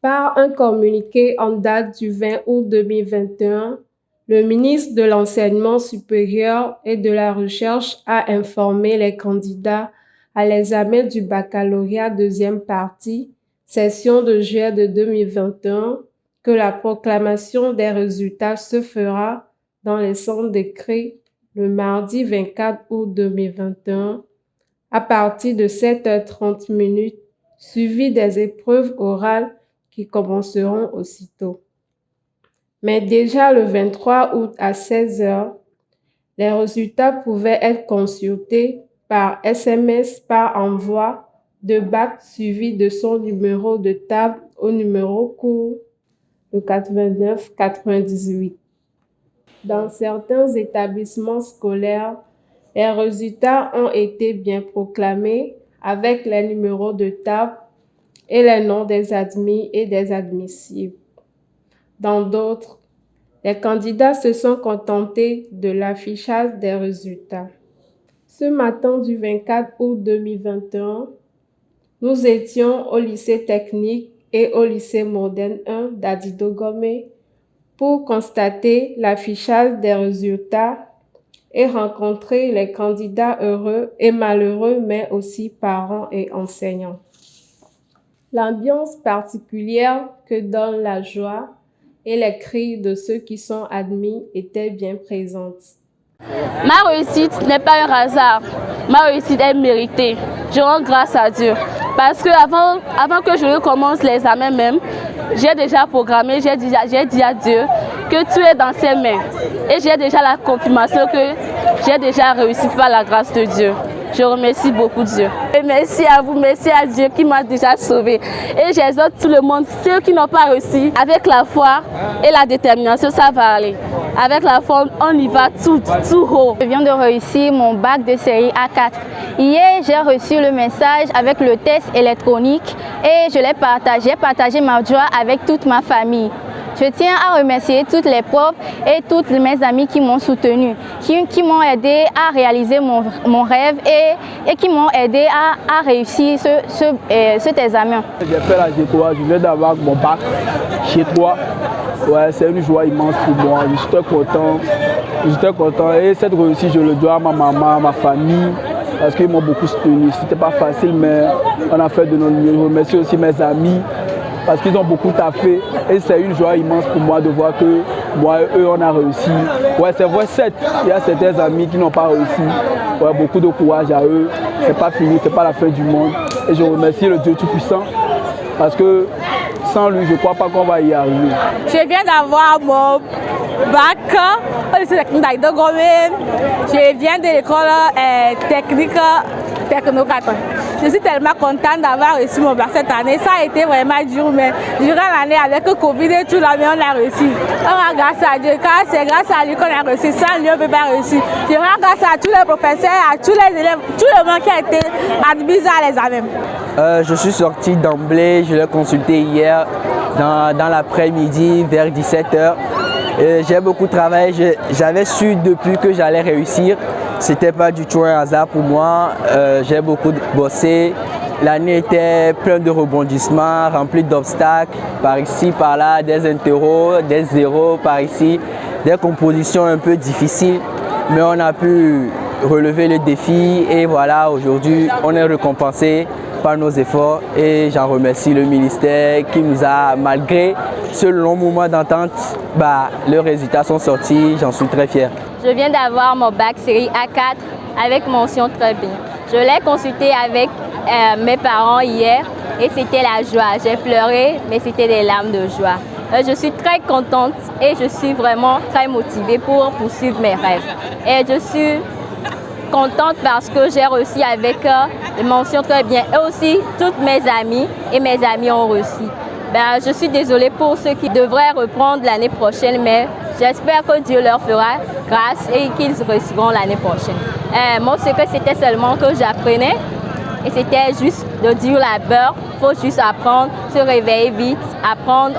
Par un communiqué en date du 20 août 2021, le ministre de l'Enseignement supérieur et de la Recherche a informé les candidats à l'examen du baccalauréat deuxième partie, session de juillet de 2021, que la proclamation des résultats se fera dans les centres d'écrit le mardi 24 août 2021 à partir de 7h30, suivi des épreuves orales qui commenceront aussitôt. Mais déjà le 23 août à 16h, les résultats pouvaient être consultés par SMS par envoi de bac suivi de son numéro de table au numéro court de 8998. Dans certains établissements scolaires, les résultats ont été bien proclamés avec les numéros de table et les noms des admis et des admissibles. Dans d'autres, les candidats se sont contentés de l'affichage des résultats. Ce matin du 24 août 2021, nous étions au lycée technique et au lycée moderne 1 d'Adidogomé pour constater l'affichage des résultats et rencontrer les candidats heureux et malheureux, mais aussi parents et enseignants. L'ambiance particulière que donne la joie et les cris de ceux qui sont admis étaient bien présentes. Ma réussite n'est pas un hasard, ma réussite est méritée. Je rends grâce à Dieu parce que avant que je commence l'examen même, j'ai déjà programmé, j'ai dit à Dieu que tu es dans ses mains et j'ai déjà la confirmation que j'ai déjà réussi par la grâce de Dieu. Je remercie beaucoup Dieu. Et merci à vous, merci à Dieu qui m'a déjà sauvé. Et j'exhorte tout le monde, ceux qui n'ont pas réussi, avec la foi et la détermination, ça va aller. Avec la foi, on y va tout haut. Je viens de réussir mon bac de série A4. Hier, j'ai reçu le message avec le test électronique et je l'ai partagé. J'ai partagé ma joie avec toute ma famille. Je tiens à remercier toutes les profs et toutes mes amies qui m'ont soutenu, qui m'ont aidé à réaliser mon rêve et qui m'ont aidé à réussir cet examen. J'ai fait la G3, je viens d'avoir mon bac G3. Ouais, c'est une joie immense pour moi, j'étais content et cette réussite je le dois à ma maman, à ma famille parce qu'ils m'ont beaucoup soutenu. C'était pas facile mais on a fait de notre mieux. Je remercie aussi mes amis parce qu'ils ont beaucoup taffé et c'est une joie immense pour moi de voir que moi et eux on a réussi. Ouais, c'est vrai, il y a certains amis qui n'ont pas réussi. Ouais, beaucoup de courage à eux, c'est pas fini, c'est pas la fin du monde et je remercie le Dieu Tout-Puissant parce que sans lui, je ne crois pas qu'on va y arriver. Je viens d'avoir mon bac au lycée technique d'Adidogomé. Je viens de l'école technique technocrate. Je suis tellement contente d'avoir reçu mon bac cette année. Ça a été vraiment dur, mais durant l'année, avec le Covid et tout, là, mais on a réussi. On rend grâce à Dieu, car c'est grâce à lui qu'on a réussi. Sans lui, on ne peut pas réussir. Je rends grâce à tous les professeurs, à tous les élèves, tout le monde qui a été admis à l'examen. Je suis sorti d'emblée, je l'ai consulté hier dans l'après-midi vers 17h. J'ai beaucoup travaillé, j'avais su depuis que j'allais réussir. C'était pas du tout un hasard pour moi, j'ai beaucoup bossé. L'année était pleine de rebondissements, remplie d'obstacles, par ici, par là, des interros, des zéros par ici, des compositions un peu difficiles. Mais on a pu relever le défi et voilà, aujourd'hui, on est récompensé par nos efforts et j'en remercie le ministère qui nous a, malgré ce long moment d'entente, les résultats sont sortis, j'en suis très fier. Je viens d'avoir mon bac série A4 avec mention très bien. Je l'ai consulté avec mes parents hier et c'était la joie. J'ai pleuré, mais c'était des larmes de joie. Je suis très contente et je suis vraiment très motivée pour poursuivre mes rêves. Et je suis contente parce que j'ai réussi avec des mentions très bien. Et aussi, toutes mes amies et mes amis ont réussi. Je suis désolée pour ceux qui devraient reprendre l'année prochaine, mais j'espère que Dieu leur fera grâce et qu'ils réussiront l'année prochaine. Mon secret, c'était seulement que j'apprenais et c'était juste de dur labeur. Il faut juste apprendre, se réveiller vite, apprendre,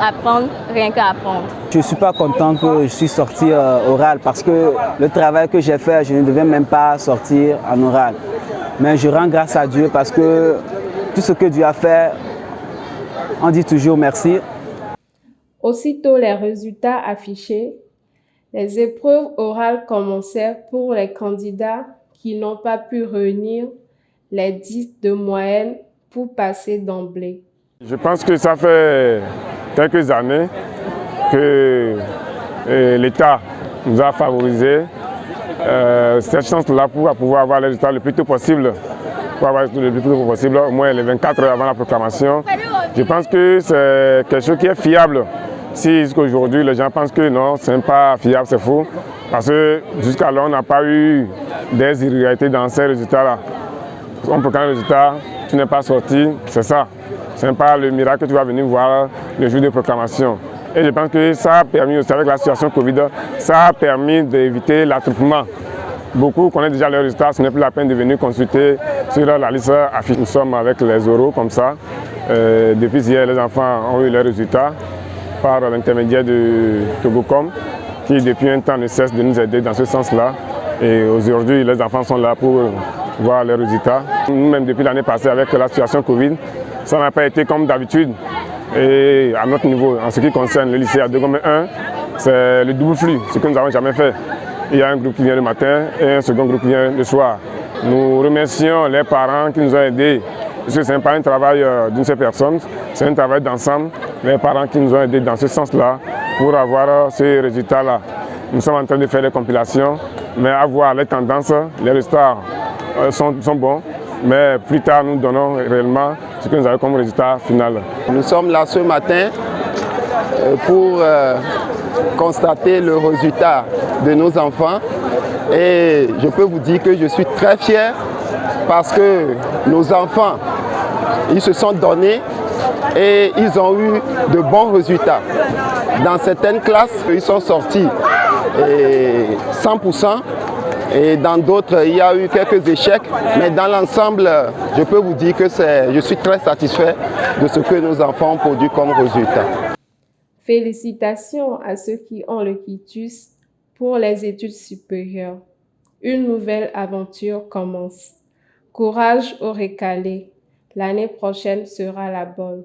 rien qu'apprendre. Je ne suis pas content que je suis sorti oral parce que le travail que j'ai fait, je ne devais même pas sortir en oral. Mais je rends grâce à Dieu parce que tout ce que Dieu a fait, on dit toujours merci. Aussitôt les résultats affichés, les épreuves orales commençaient pour les candidats qui n'ont pas pu réunir les 10 de moyenne pour passer d'emblée. Je pense que ça fait quelques années que l'État nous a favorisé cette chance-là pour pouvoir avoir les résultats le plus tôt possible, au moins les 24 heures avant la proclamation. Je pense que c'est quelque chose qui est fiable. Si jusqu'aujourd'hui les gens pensent que non, ce n'est pas fiable, c'est faux. Parce que jusqu'alors, on n'a pas eu des irrégularités dans ces résultats-là. On proclame le résultat, tu n'es pas sorti, c'est ça. Ce n'est pas le miracle que tu vas venir voir le jour de proclamation. Et je pense que ça a permis aussi, avec la situation Covid, ça a permis d'éviter l'attroupement. Beaucoup connaissent déjà leurs résultats, ce n'est plus la peine de venir consulter sur la liste affichée. Nous sommes avec les oraux comme ça. Depuis hier, les enfants ont eu leurs résultats par l'intermédiaire de Togocom, qui depuis un temps ne cesse de nous aider dans ce sens-là. Et aujourd'hui, les enfants sont là pour voir les résultats. Nous-mêmes, depuis l'année passée, avec la situation Covid, ça n'a pas été comme d'habitude. Et à notre niveau, en ce qui concerne le lycée à Degomé 1, c'est le double flux, ce que nous n'avons jamais fait. Il y a un groupe qui vient le matin et un second groupe qui vient le soir. Nous remercions les parents qui nous ont aidés, parce que ce n'est pas un travail d'une seule personne, c'est un travail d'ensemble. Les parents qui nous ont aidés dans ce sens-là pour avoir ces résultats-là. Nous sommes en train de faire des compilations, mais à voir les tendances, les résultats sont bons, mais plus tard nous donnons réellement ce que nous avons comme résultat final. Nous sommes là ce matin pour constater le résultat de nos enfants et je peux vous dire que je suis très fier parce que nos enfants, ils se sont donnés et ils ont eu de bons résultats. Dans certaines classes, ils sont sortis 100%. Et dans d'autres, il y a eu quelques échecs. Mais dans l'ensemble, je peux vous dire que je suis très satisfait de ce que nos enfants ont produit comme résultat. Félicitations à ceux qui ont le quitus pour les études supérieures. Une nouvelle aventure commence. Courage aux récalés. L'année prochaine sera la bonne.